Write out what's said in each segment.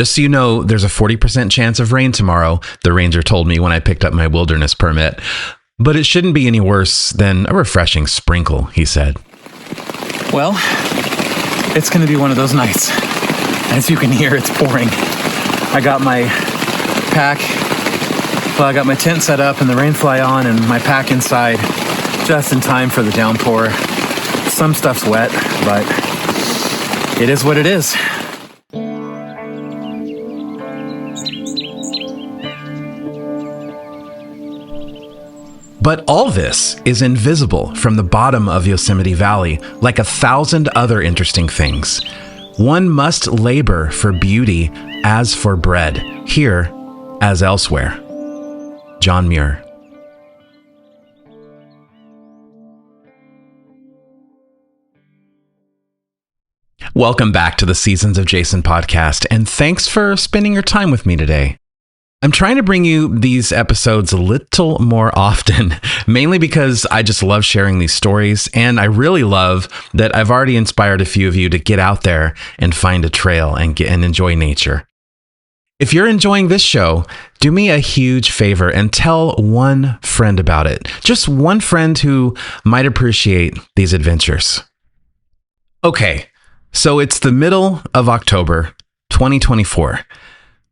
Just so you know, there's a 40% chance of rain tomorrow, the ranger told me when I picked up my wilderness permit. But it shouldn't be any worse than a refreshing sprinkle, he said. Well, it's going to be one of those nights. As you can hear, it's pouring. I got my pack, well, I got my tent set up and the rain fly on and my pack inside just in time for the downpour. Some stuff's wet, but it is what it is. But all this is invisible from the bottom of Yosemite Valley, like 1,000 other interesting things. One must labor for beauty as for bread, here as elsewhere. John Muir. Welcome back to the Seasons of Jason podcast, and thanks for spending your time with me today. I'm trying to bring you these episodes a little more often, mainly because I just love sharing these stories, and I really love that I've already inspired a few of you to get out there and find a trail and enjoy nature. If you're enjoying this show, do me a huge favor and tell one friend about it. Just one friend who might appreciate these adventures. Okay, so it's the middle of October, 2024.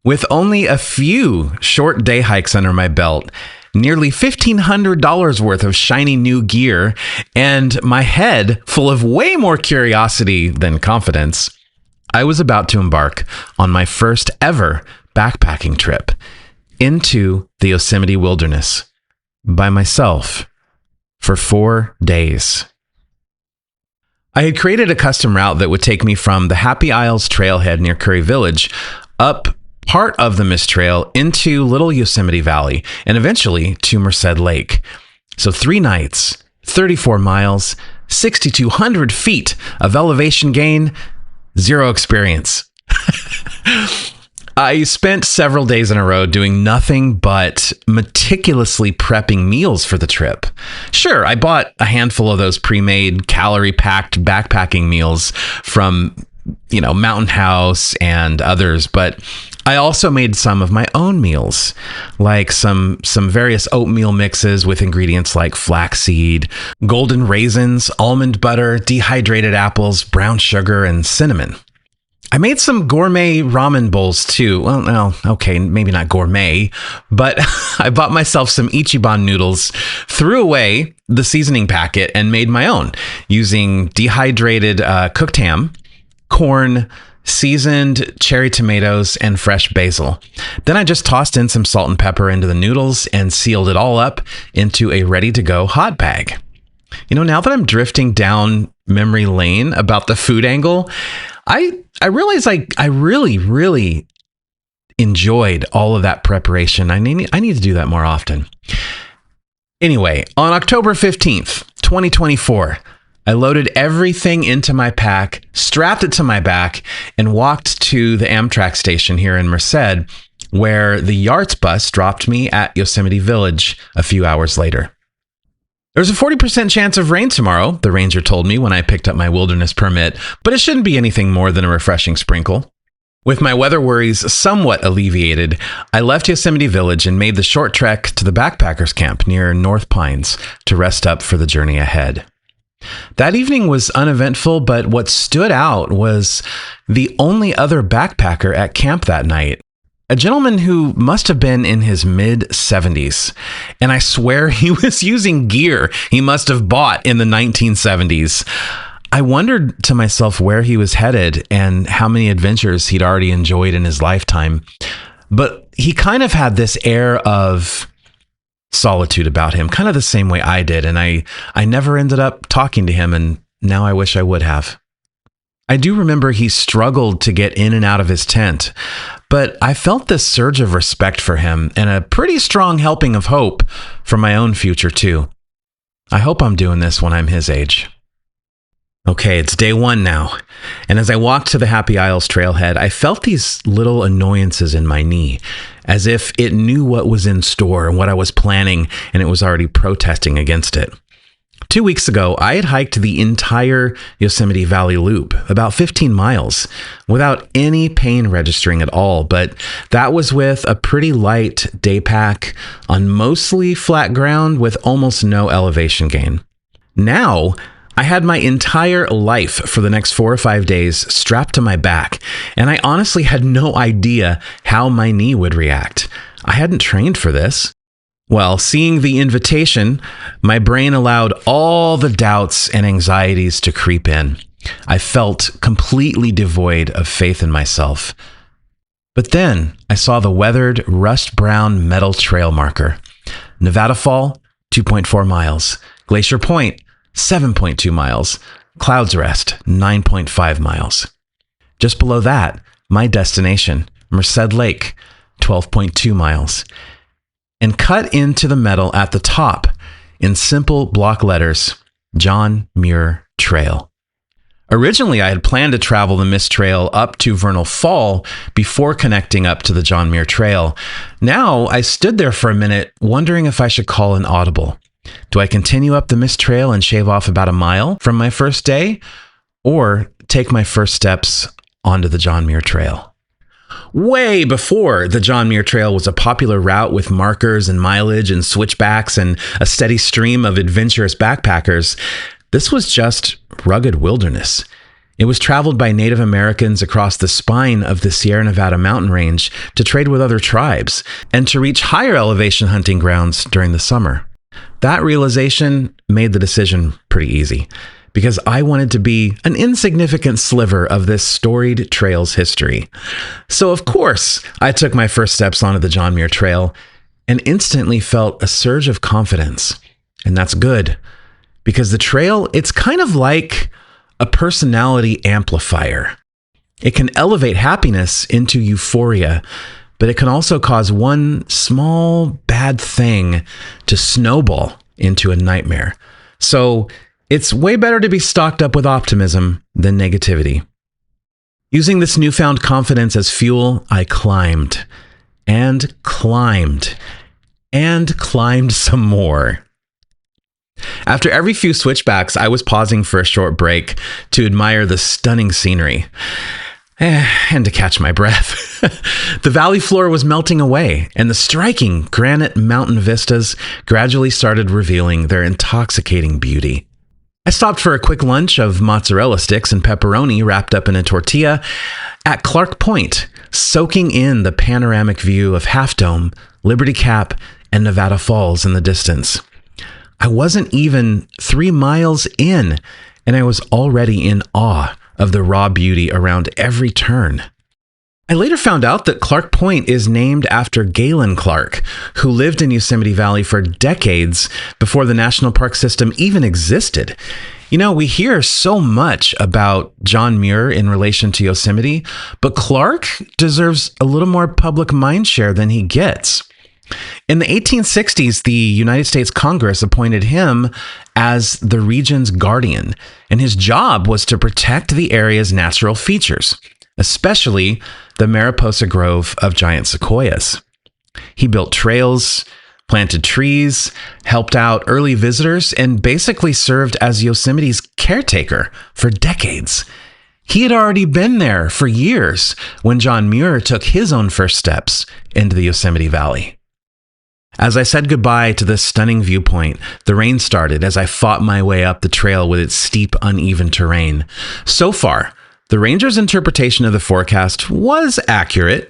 With only a few short day hikes under my belt, nearly $1,500 worth of shiny new gear, and my head full of way more curiosity than confidence, I was about to embark on my first ever backpacking trip into the Yosemite wilderness by myself for 4 days. I had created a custom route that would take me from the Happy Isles trailhead near Curry Village up part of the Mist Trail into Little Yosemite Valley and eventually to Merced Lake. So 3 nights, 34 miles, 6,200 feet of elevation gain, 0 experience. I spent several days in a row doing nothing but meticulously prepping meals for the trip. Sure, I bought a handful of those pre-made, calorie-packed backpacking meals from, Mountain House and others, but I also made some of my own meals, like some various oatmeal mixes with ingredients like flaxseed, golden raisins, almond butter, dehydrated apples, brown sugar, and cinnamon. I made some gourmet ramen bowls too. Well, okay, maybe not gourmet, but I bought myself some Ichiban noodles, threw away the seasoning packet, and made my own using dehydrated cooked ham, corn, seasoned cherry tomatoes, and fresh basil. Then I just tossed in some salt and pepper into the noodles and sealed it all up into a ready-to-go hot bag. Now that I'm drifting down memory lane about the food angle, I realize I really enjoyed all of that preparation. I need to do that more often. Anyway, on October 15th, 2024, I loaded everything into my pack, strapped it to my back, and walked to the Amtrak station here in Merced, where the Yarts bus dropped me at Yosemite Village a few hours later. There's a 40% chance of rain tomorrow, the ranger told me when I picked up my wilderness permit, but it shouldn't be anything more than a refreshing sprinkle. With my weather worries somewhat alleviated, I left Yosemite Village and made the short trek to the backpackers camp near North Pines to rest up for the journey ahead. That evening was uneventful, but what stood out was the only other backpacker at camp that night, a gentleman who must have been in his mid-70s. And I swear he was using gear he must have bought in the 1970s. I wondered to myself where he was headed and how many adventures he'd already enjoyed in his lifetime. But he kind of had this air of solitude about him, kind of the same way I did. And I never ended up talking to him, and now I wish I would have. I do remember he struggled to get in and out of his tent, but I felt this surge of respect for him and a pretty strong helping of hope for my own future too. I hope I'm doing this when I'm his age. Okay, it's day 1 now, and as I walked to the Happy Isles trailhead, I felt these little annoyances in my knee, as if it knew what was in store and what I was planning, and it was already protesting against it. 2 weeks ago, I had hiked the entire Yosemite Valley Loop, about 15 miles, without any pain registering at all. But that was with a pretty light day pack on mostly flat ground with almost no elevation gain. Now, I had my entire life for the next 4 or 5 days strapped to my back, and I honestly had no idea how my knee would react. I hadn't trained for this. Well, seeing the invitation, my brain allowed all the doubts and anxieties to creep in. I felt completely devoid of faith in myself. But then I saw the weathered, rust-brown metal trail marker. Nevada Fall, 2.4 miles. Glacier Point, 7.2 miles. Clouds Rest, 9.5 miles. Just below that, my destination, Merced Lake, 12.2 miles. And cut into the metal at the top, in simple block letters, John Muir Trail. Originally, I had planned to travel the Mist Trail up to Vernal Fall before connecting up to the John Muir Trail. Now, I stood there for a minute, wondering if I should call an audible. Do I continue up the Mist Trail and shave off about a mile from my first day, or take my first steps onto the John Muir Trail? Way before the John Muir Trail was a popular route with markers and mileage and switchbacks and a steady stream of adventurous backpackers, this was just rugged wilderness. It was traveled by Native Americans across the spine of the Sierra Nevada mountain range to trade with other tribes and to reach higher elevation hunting grounds during the summer. That realization made the decision pretty easy, because I wanted to be an insignificant sliver of this storied trail's history. So of course, I took my first steps onto the John Muir Trail and instantly felt a surge of confidence. And that's good, because the trail, it's kind of like a personality amplifier. It can elevate happiness into euphoria, but it can also cause one small bad thing to snowball into a nightmare. So it's way better to be stocked up with optimism than negativity. Using this newfound confidence as fuel, I climbed and climbed and climbed some more. After every few switchbacks, I was pausing for a short break to admire the stunning scenery and to catch my breath. The valley floor was melting away, and the striking granite mountain vistas gradually started revealing their intoxicating beauty. I stopped for a quick lunch of mozzarella sticks and pepperoni wrapped up in a tortilla at Clark Point, soaking in the panoramic view of Half Dome, Liberty Cap, and Nevada Falls in the distance. I wasn't even 3 miles in, and I was already in awe of the raw beauty around every turn. I later found out that Clark Point is named after Galen Clark, who lived in Yosemite Valley for decades before the national park system even existed. You know, we hear so much about John Muir in relation to Yosemite, but Clark deserves a little more public mindshare than he gets. In the 1860s, the United States Congress appointed him as the region's guardian, and his job was to protect the area's natural features, especially the Mariposa Grove of giant sequoias. He built trails, planted trees, helped out early visitors, and basically served as Yosemite's caretaker for decades. He had already been there for years when John Muir took his own first steps into the Yosemite Valley. As I said goodbye to this stunning viewpoint, the rain started as I fought my way up the trail with its steep, uneven terrain. So far, the ranger's interpretation of the forecast was accurate.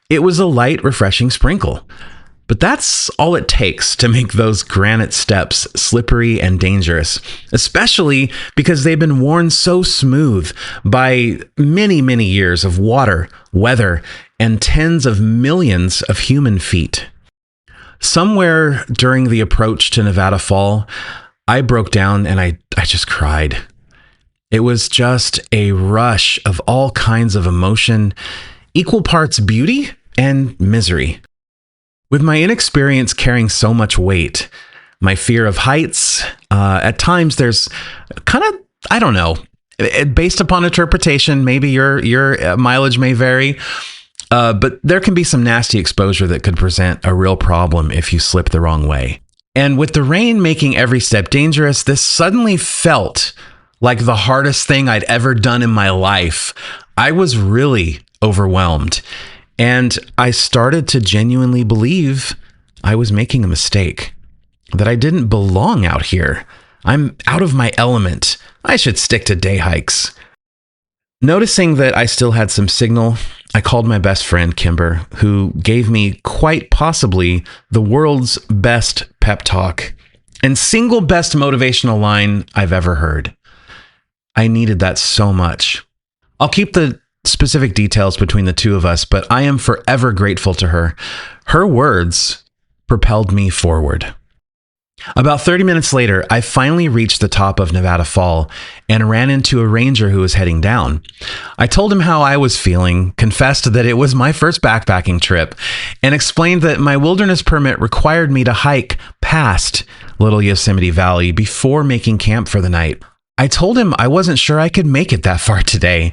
It was a light, refreshing sprinkle. But that's all it takes to make those granite steps slippery and dangerous, especially because they've been worn so smooth by many, many years of water, weather, and tens of millions of human feet. Somewhere during the approach to Nevada Fall, I broke down and I just cried. It was just a rush of all kinds of emotion, equal parts beauty and misery. With my inexperience carrying so much weight, my fear of heights, at times there's kind of, I don't know, based upon interpretation, maybe your mileage may vary. But there can be some nasty exposure that could present a real problem if you slip the wrong way. And with the rain making every step dangerous, this suddenly felt like the hardest thing I'd ever done in my life. I was really overwhelmed, and I started to genuinely believe I was making a mistake, that I didn't belong out here. I'm out of my element. I should stick to day hikes. Noticing that I still had some signal, I called my best friend, Kimber, who gave me quite possibly the world's best pep talk and single best motivational line I've ever heard. I needed that so much. I'll keep the specific details between the two of us, but I am forever grateful to her. Her words propelled me forward. About 30 minutes later, I finally reached the top of Nevada Fall and ran into a ranger who was heading down. I told him how I was feeling, confessed that it was my first backpacking trip, and explained that my wilderness permit required me to hike past Little Yosemite Valley before making camp for the night. I told him I wasn't sure I could make it that far today.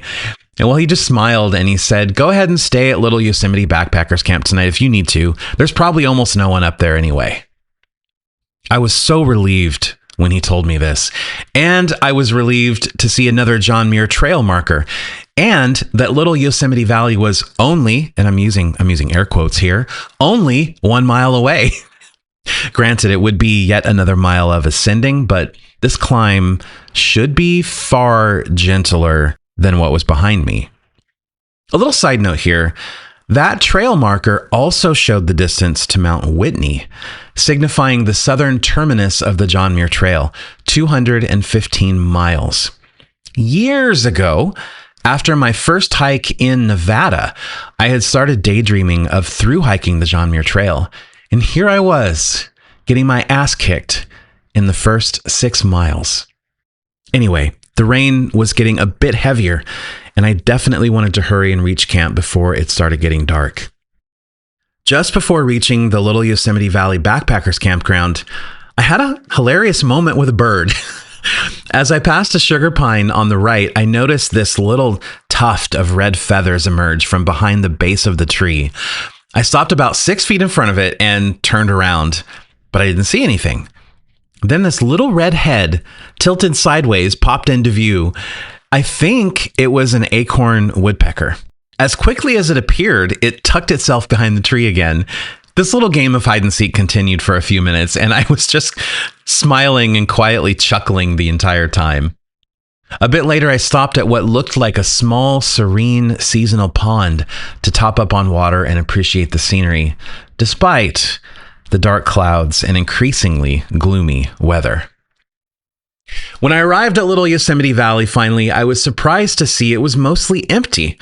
And well, he just smiled and he said, "Go ahead and stay at Little Yosemite Backpackers Camp tonight if you need to. There's probably almost no one up there anyway." I was so relieved when he told me this. And I was relieved to see another John Muir trail marker, and that Little Yosemite Valley was only, and I'm using air quotes here, only 1 mile away. Granted, it would be yet another mile of ascending, but this climb should be far gentler than what was behind me. A little side note here. That trail marker also showed the distance to Mount Whitney, signifying the southern terminus of the John Muir Trail, 215 miles. Years ago, after my first hike in Nevada, I had started daydreaming of through hiking the John Muir Trail. And here I was, getting my ass kicked in the first 6 miles. Anyway, the rain was getting a bit heavier, and I definitely wanted to hurry and reach camp before it started getting dark. Just before reaching the Little Yosemite Valley Backpackers Campground, I had a hilarious moment with a bird. As I passed a sugar pine on the right, I noticed this little tuft of red feathers emerge from behind the base of the tree. I stopped about 6 feet in front of it and turned around, but I didn't see anything. Then this little red head, tilted sideways, popped into view. I think it was an acorn woodpecker. As quickly as it appeared, it tucked itself behind the tree again. This little game of hide and seek continued for a few minutes, and I was just smiling and quietly chuckling the entire time. A bit later, I stopped at what looked like a small, serene seasonal pond to top up on water and appreciate the scenery, despite the dark clouds and increasingly gloomy weather. When I arrived at Little Yosemite Valley finally, I was surprised to see it was mostly empty.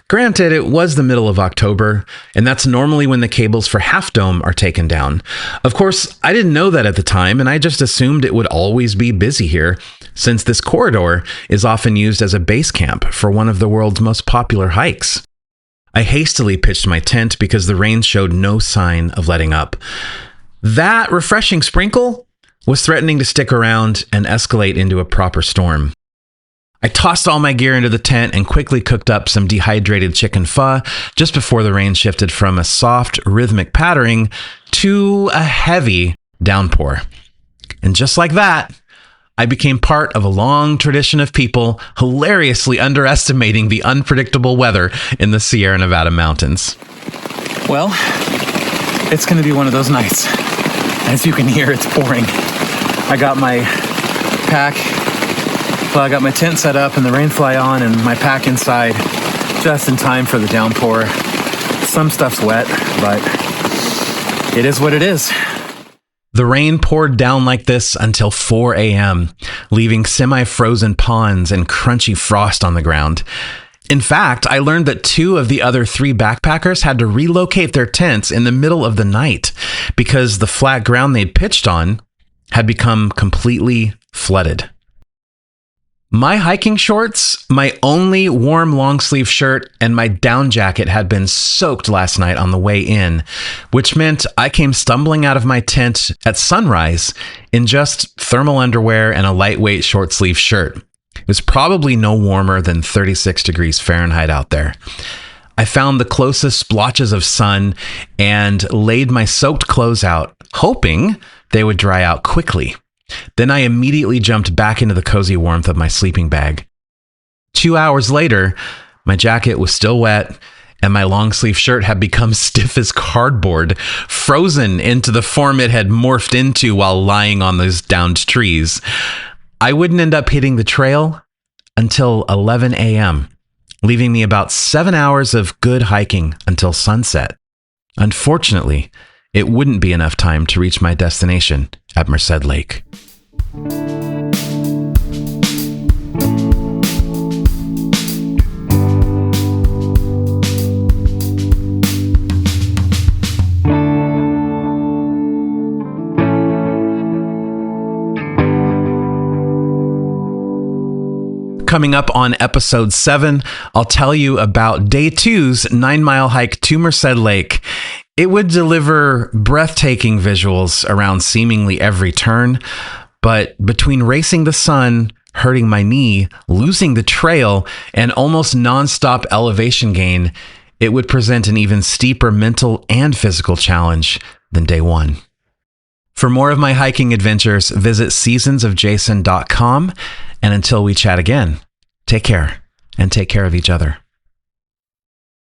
Granted, it was the middle of October, and that's normally when the cables for Half Dome are taken down. Of course, I didn't know that at the time, and I just assumed it would always be busy here, since this corridor is often used as a base camp for one of the world's most popular hikes. I hastily pitched my tent because the rain showed no sign of letting up. That refreshing sprinkle was threatening to stick around and escalate into a proper storm. I tossed all my gear into the tent and quickly cooked up some dehydrated chicken pho just before the rain shifted from a soft, rhythmic pattering to a heavy downpour. And just like that, I became part of a long tradition of people hilariously underestimating the unpredictable weather in the Sierra Nevada mountains. Well, it's going to be one of those nights. As you can hear, it's pouring. I got my I got my tent set up and the rain fly on and my pack inside just in time for the downpour. Some stuff's wet, but it is what it is. The rain poured down like this until 4 a.m., leaving semi-frozen ponds and crunchy frost on the ground. In fact, I learned that 2 of the other 3 backpackers had to relocate their tents in the middle of the night because the flat ground they'd pitched on had become completely flooded. My hiking shorts, my only warm long sleeve shirt, and my down jacket had been soaked last night on the way in, which meant I came stumbling out of my tent at sunrise in just thermal underwear and a lightweight short sleeve shirt. It was probably no warmer than 36 degrees Fahrenheit out there. I found the closest splotches of sun and laid my soaked clothes out, hoping they would dry out quickly. Then I immediately jumped back into the cozy warmth of my sleeping bag. 2 hours later, my jacket was still wet, and my long sleeve shirt had become stiff as cardboard, frozen into the form it had morphed into while lying on those downed trees. I wouldn't end up hitting the trail until 11 a.m., leaving me about 7 hours of good hiking until sunset. Unfortunately, it wouldn't be enough time to reach my destination at Merced Lake. Coming up on episode 7, I'll tell you about day 2's 9-mile hike to Merced Lake. It would deliver breathtaking visuals around seemingly every turn, but between racing the sun, hurting my knee, losing the trail, and almost nonstop elevation gain, it would present an even steeper mental and physical challenge than day 1. For more of my hiking adventures, visit seasonsofjason.com. And until we chat again, take care and take care of each other.